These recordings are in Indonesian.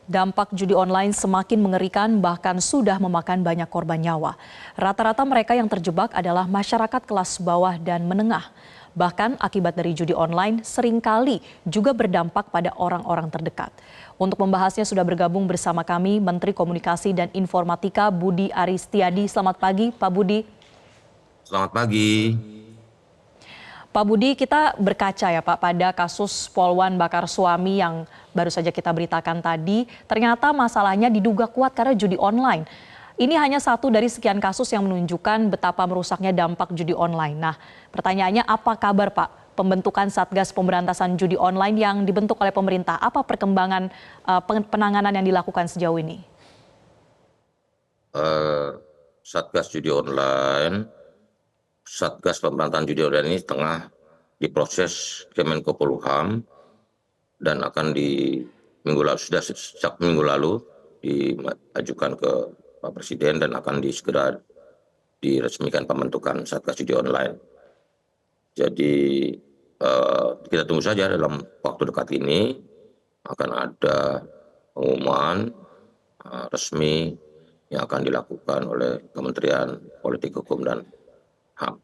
Dampak judi online semakin mengerikan bahkan sudah memakan banyak korban nyawa. Rata-rata mereka yang terjebak adalah masyarakat kelas bawah dan menengah. Bahkan akibat dari judi online seringkali juga berdampak pada orang-orang terdekat. Untuk membahasnya sudah bergabung bersama kami Menteri Komunikasi dan Informatika Budi Aristiadi. Selamat pagi Pak Budi. Selamat pagi. Pak Budi, kita berkaca ya Pak pada kasus Polwan bakar suami yang baru saja kita beritakan tadi. Ternyata masalahnya diduga kuat karena judi online. Ini hanya satu dari sekian kasus yang menunjukkan betapa merusaknya dampak judi online. Nah, pertanyaannya apa kabar Pak pembentukan Satgas Pemberantasan Judi Online yang dibentuk oleh pemerintah? Apa perkembangan penanganan yang dilakukan sejauh ini? Satgas Judi Online, Satgas Pemberantasan Judi Online ini tengah diproses Kemenko Polhukam dan akan sudah sejak minggu lalu diajukan ke Pak Presiden dan akan segera diresmikan pembentukan Satgas Judi Online. Jadi kita tunggu saja dalam waktu dekat ini akan ada pengumuman resmi yang akan dilakukan oleh Kementerian Politik Hukum dan HAM.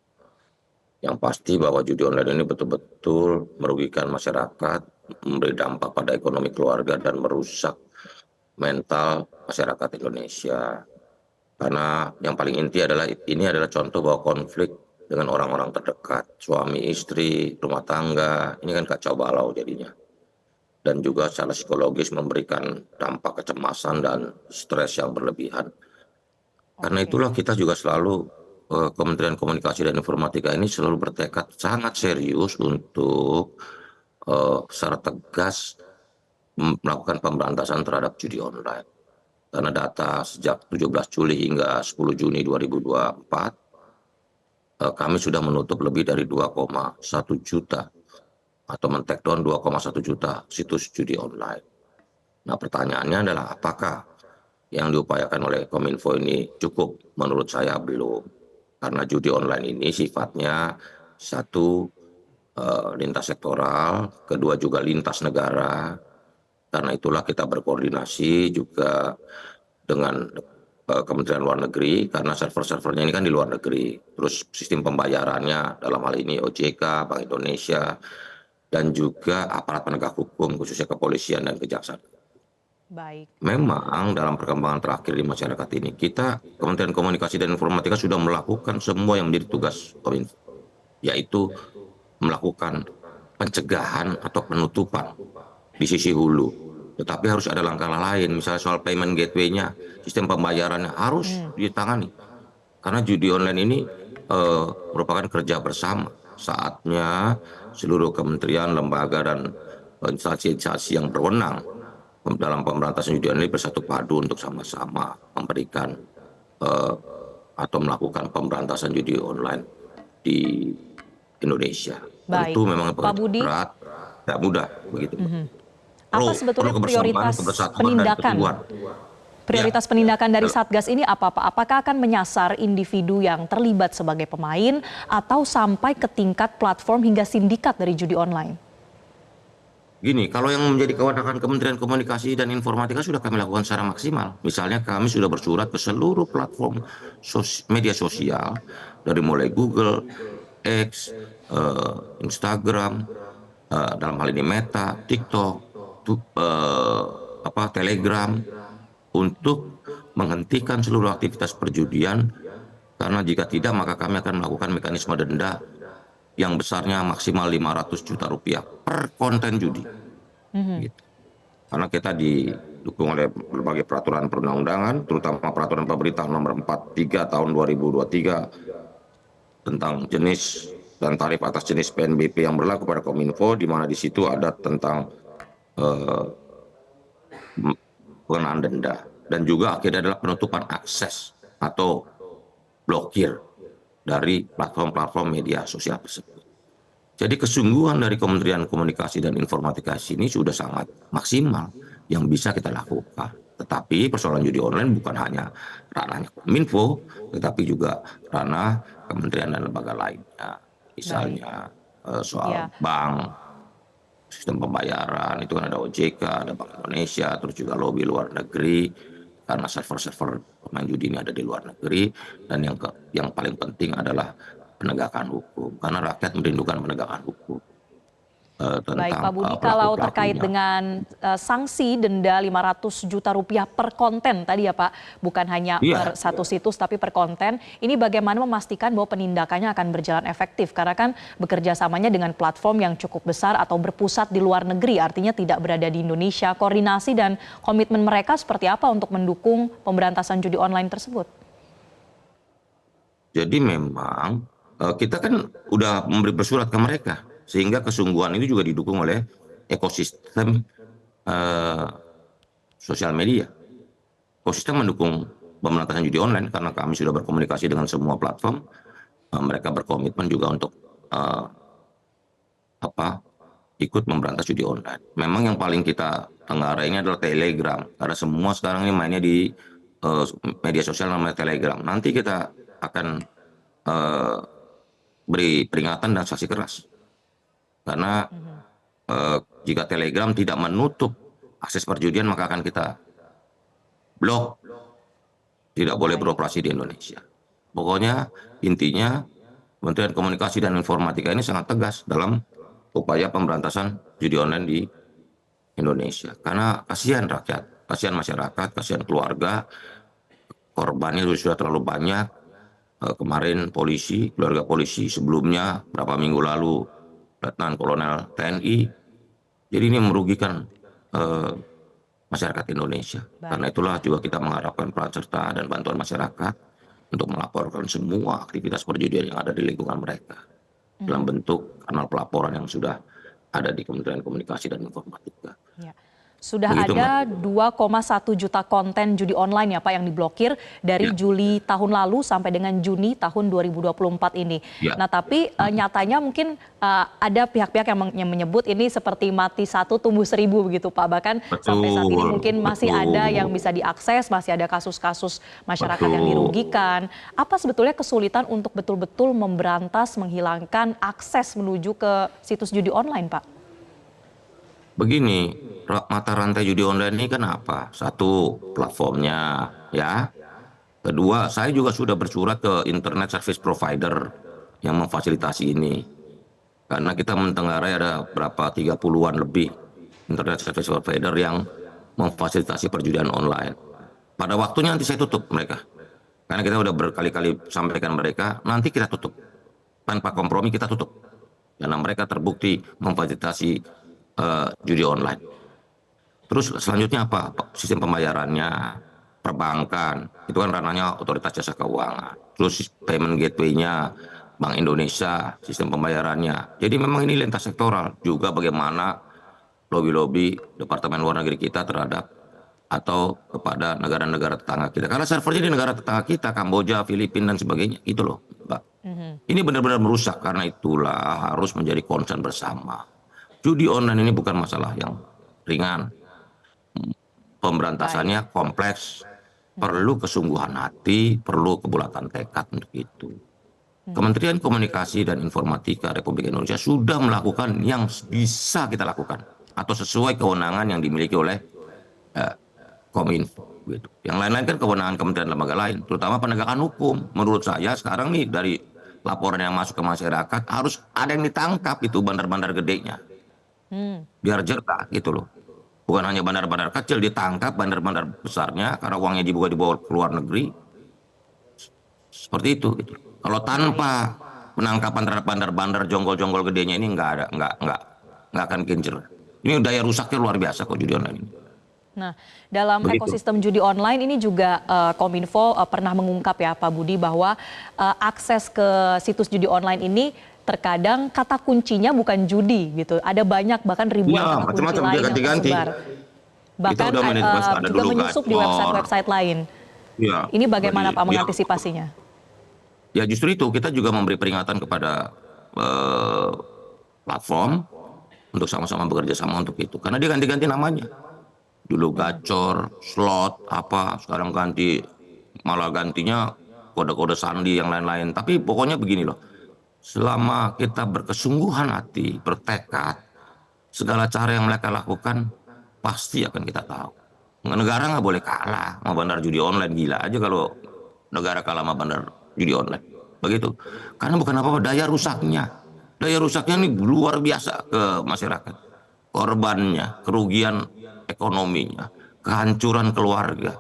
Yang pasti bahwa judi online ini betul-betul merugikan masyarakat, memberi dampak pada ekonomi keluarga dan merusak mental masyarakat Indonesia. Karena yang paling inti adalah ini adalah contoh bahwa konflik dengan orang-orang terdekat, suami istri, rumah tangga, ini kan kacau balau jadinya. Dan juga secara psikologis memberikan dampak kecemasan dan stres yang berlebihan. Karena itulah kita juga selalu Kementerian Komunikasi dan Informatika ini selalu bertekad sangat serius untuk secara tegas melakukan pemberantasan terhadap judi online. Karena data sejak 17 Juli hingga 10 Juni 2024, kami sudah menutup lebih dari 2,1 juta atau men-take down 2,1 juta situs judi online. Nah, pertanyaannya adalah apakah yang diupayakan oleh Kominfo ini cukup? Menurut saya belum. Karena judi online ini sifatnya satu lintas sektoral, kedua juga lintas negara. Karena itulah kita berkoordinasi juga dengan Kementerian Luar Negeri, karena server-servernya ini kan di luar negeri. Terus sistem pembayarannya dalam hal ini OJK, Bank Indonesia, dan juga aparat penegak hukum khususnya kepolisian dan kejaksaan. Baik. Memang dalam perkembangan terakhir di masyarakat ini, kita Kementerian Komunikasi dan Informatika sudah melakukan semua yang menjadi tugas Kominfo, yaitu melakukan pencegahan atau penutupan di sisi hulu. Tetapi harus ada langkah lain, misalnya soal payment gateway-nya, sistem pembayarannya harus ditangani. Karena judi online ini merupakan kerja bersama. Saatnya seluruh kementerian, lembaga, dan instansi-instansi yang berwenang dalam pemberantasan judi online bersatu padu untuk sama-sama memberikan atau melakukan pemberantasan judi online di Indonesia. Baik. Itu memang Pak Budi, berat, tidak mudah begitu. apa sebetulnya prioritas penindakan? Prioritas penindakan dari Satgas ini apa Pak? Apakah akan menyasar individu yang terlibat sebagai pemain atau sampai ke tingkat platform hingga sindikat dari judi online? Gini, kalau yang menjadi kewenangan Kementerian Komunikasi dan Informatika sudah kami lakukan secara maksimal. Misalnya kami sudah bersurat ke seluruh platform media sosial, dari mulai Google, X, Instagram, dalam hal ini Meta, TikTok, Telegram, untuk menghentikan seluruh aktivitas perjudian. Karena jika tidak, maka kami akan melakukan mekanisme denda yang besarnya maksimal 500 juta rupiah per konten judi. Gitu. Karena kita didukung oleh berbagai peraturan perundang-undangan, terutama peraturan pemerintah nomor 43 tahun 2023 tentang jenis dan tarif atas jenis PNBP yang berlaku pada Kominfo, di mana di situ ada tentang pengenaan denda, dan juga akhirnya adalah penutupan akses atau blokir dari platform-platform media sosial tersebut. Jadi kesungguhan dari Kementerian Komunikasi dan Informatika ini sudah sangat maksimal yang bisa kita lakukan. Tetapi persoalan judi online bukan hanya ranahnya Kominfo, tetapi juga ranah kementerian dan lembaga lainnya. Misalnya soal bank, sistem pembayaran itu kan ada OJK, ada Bank Indonesia, terus juga lobby luar negeri karena server-server pemain judi ini ada di luar negeri, dan yang paling penting adalah penegakan hukum karena rakyat merindukan penegakan hukum Baik tentang Pak Budi, kalau terkait pelaku-pelakunya. dengan sanksi denda 500 juta rupiah per konten tadi ya Pak, bukan hanya per Iya, satu situs tapi per konten, ini bagaimana memastikan bahwa penindakannya akan berjalan efektif? Karena kan bekerja samanya dengan platform yang cukup besar atau berpusat di luar negeri, artinya tidak berada di Indonesia. Koordinasi dan komitmen mereka seperti apa untuk mendukung pemberantasan judi online tersebut? jadi memang kita kan udah memberi bersurat ke mereka sehingga kesungguhan itu juga didukung oleh ekosistem eh, sosial media. Ekosistem mendukung pemberantasan judi online karena kami sudah berkomunikasi dengan semua platform. Mereka berkomitmen juga untuk eh, apa ikut memberantas judi online. Memang yang paling kita tenggarai ini adalah Telegram karena semua sekarang ini mainnya di eh, media sosial namanya Telegram. Nanti kita akan eh, beri peringatan dan sanksi keras karena jika Telegram tidak menutup akses perjudian maka akan kita blok, tidak boleh Baik. beroperasi di Indonesia. Pokoknya intinya Kementerian Komunikasi dan Informatika ini sangat tegas dalam upaya pemberantasan judi online di Indonesia. Karena kasihan rakyat, kasihan masyarakat, kasihan keluarga, korbannya sudah terlalu banyak. Kemarin polisi, keluarga polisi sebelumnya beberapa minggu lalu Letnan Kolonel TNI. Jadi ini merugikan eh, masyarakat Indonesia. Karena Baik. itulah juga kita mengharapkan peran serta dan bantuan masyarakat untuk melaporkan semua aktivitas perjudian yang ada di lingkungan mereka dalam bentuk kanal pelaporan yang sudah ada di Kementerian Komunikasi dan Informatika. Ya. Sudah Begitu, Mbak. ada 2,1 juta konten judi online ya Pak yang diblokir dari Ya, Juli tahun lalu sampai dengan Juni tahun 2024 ini. ya, Nah tapi nyatanya mungkin ada pihak-pihak yang menyebut ini seperti mati satu tumbuh seribu begitu Pak. Bahkan sampai saat ini betul, mungkin masih ada yang betul, bisa diakses, masih ada kasus-kasus masyarakat yang betul. dirugikan. Apa sebetulnya kesulitan untuk betul-betul memberantas, menghilangkan akses menuju ke situs judi online Pak? Begini, mata rantai judi online ini kan apa? Satu, platformnya, ya. Kedua, saya juga sudah bersurat ke internet service provider yang memfasilitasi ini. Karena kita mentengarai ada berapa 30-an lebih internet service provider yang memfasilitasi perjudian online. Pada waktunya nanti saya tutup mereka. Karena kita udah berkali-kali sampaikan mereka, nanti kita tutup. Tanpa kompromi kita tutup. Karena mereka terbukti memfasilitasi judi online. Terus selanjutnya apa? Sistem pembayarannya, perbankan, itu kan ranahnya otoritas jasa keuangan. Terus payment gateway-nya, Bank Indonesia, sistem pembayarannya. Jadi memang ini lintas sektoral. Juga bagaimana lobby-lobby Departemen Luar Negeri kita terhadap atau kepada negara-negara tetangga kita. Karena servernya di negara tetangga kita, Kamboja, Filipina, dan sebagainya. Itu loh, Mbak. Ini benar-benar merusak, karena itulah harus menjadi concern bersama. Judi online ini bukan masalah yang ringan. Baik. Pemberantasannya kompleks, perlu kesungguhan hati, perlu kebulatan tekad untuk itu. Kementerian Komunikasi dan Informatika Republik Indonesia sudah melakukan yang bisa kita lakukan atau sesuai kewenangan yang dimiliki oleh Kominfo. Gitu. Yang lain-lain kan kewenangan kementerian lembaga lain, terutama penegakan hukum. Menurut saya sekarang nih dari laporan yang masuk ke masyarakat harus ada yang ditangkap itu bandar-bandar gedenya, biar jerah gitu loh. Bukan hanya bandar-bandar kecil ditangkap, bandar-bandar besarnya karena uangnya dibawa ke luar negeri. Seperti itu. Gitu. Kalau Baik. tanpa penangkapan terhadap bandar-bandar jonggol-jonggol gedenya ini nggak akan genjer. Ini daya rusaknya luar biasa kok judi online ini. Nah, dalam Begitu. ekosistem judi online ini juga Kominfo pernah mengungkap ya Pak Budi bahwa akses ke situs judi online ini terkadang kata kuncinya bukan judi gitu. Ada banyak bahkan ribuan Iya, kata kunci macam-macam dia lain yang ganti-ganti. tersebar. Kita Bahkan udah menginvestasi, ada juga dulu menyusup di gacor. website-website lain. Iya. Ini bagaimana Pak Ya, mengantisipasinya? ya justru itu kita juga memberi peringatan kepada eh, platform untuk sama-sama bekerja sama untuk itu. Karena dia ganti-ganti namanya. Dulu gacor, slot, apa, sekarang ganti, malah gantinya kode-kode sandi yang lain-lain. Tapi pokoknya begini loh, selama kita berkesungguhan hati, bertekad, segala cara yang mereka lakukan pasti akan kita tahu. Negara nggak boleh kalah sama bandar judi online. Gila aja kalau negara kalah sama bandar judi online. Begitu. Karena bukan apa-apa, daya rusaknya. Daya rusaknya ini luar biasa ke masyarakat. Korbannya, kerugian ekonominya, kehancuran keluarga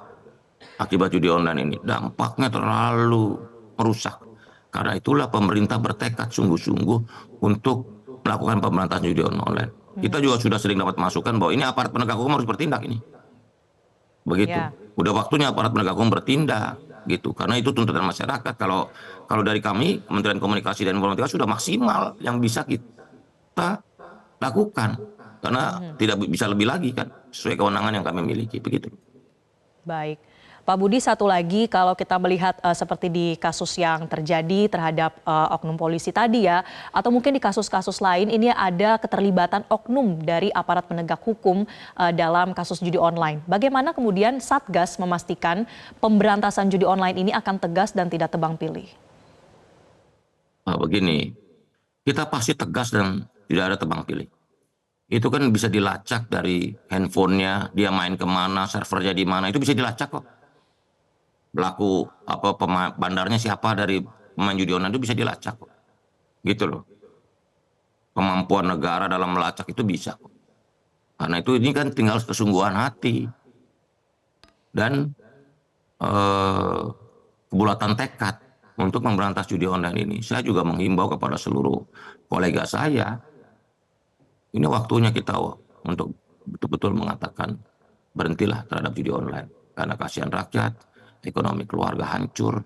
akibat judi online ini. Dampaknya terlalu merusak. Karena itulah pemerintah bertekad sungguh-sungguh untuk melakukan pemberantasan judi online. Kita juga sudah sering dapat masukan bahwa ini aparat penegak hukum harus bertindak ini. Begitu. Ya. Udah waktunya aparat penegak hukum bertindak gitu. Karena itu tuntutan masyarakat. Kalau dari kami Kementerian Komunikasi dan Informatika sudah maksimal yang bisa kita lakukan. Karena tidak bisa lebih lagi kan sesuai kewenangan yang kami miliki begitu. Baik. Pak Budi, satu lagi kalau kita melihat seperti di kasus yang terjadi terhadap oknum polisi tadi ya, atau mungkin di kasus-kasus lain ini ada keterlibatan oknum dari aparat penegak hukum dalam kasus judi online. Bagaimana kemudian Satgas memastikan pemberantasan judi online ini akan tegas dan tidak tebang pilih? Nah, begini, kita pasti tegas dan tidak ada tebang pilih. Itu kan bisa dilacak dari handphonenya, dia main kemana, servernya di mana, itu bisa dilacak kok. Pelaku bandarnya siapa dari pemain judi online itu bisa dilacak kok. Gitu loh. Kemampuan negara dalam melacak itu bisa kok. Karena itu ini kan tinggal kesungguhan hati dan kebulatan tekad untuk memberantas judi online ini. Saya juga menghimbau kepada seluruh kolega saya, ini waktunya kita untuk betul-betul mengatakan berhentilah terhadap judi online. Karena kasihan rakyat, ekonomi keluarga hancur,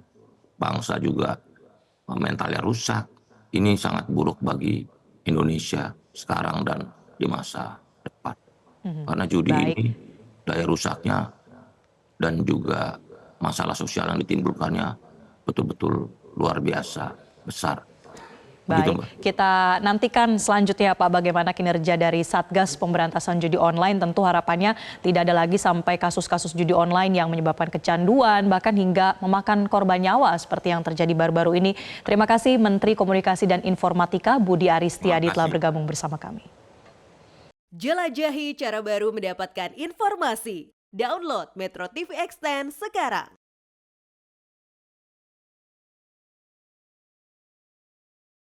bangsa juga mentalnya rusak. Ini sangat buruk bagi Indonesia sekarang dan di masa depan. Karena judi ini daya rusaknya dan juga masalah sosial yang ditimbulkannya betul-betul luar biasa besar. Begitu, Baik, Mbak. kita nantikan selanjutnya Pak bagaimana kinerja dari Satgas Pemberantasan Judi Online. Tentu harapannya tidak ada lagi sampai kasus-kasus judi online yang menyebabkan kecanduan bahkan hingga memakan korban nyawa seperti yang terjadi baru-baru ini. Terima kasih Menteri Komunikasi dan Informatika Budi Aristiadi telah bergabung bersama kami. Jelajahi cara baru mendapatkan informasi. Download Metro TV Extend sekarang.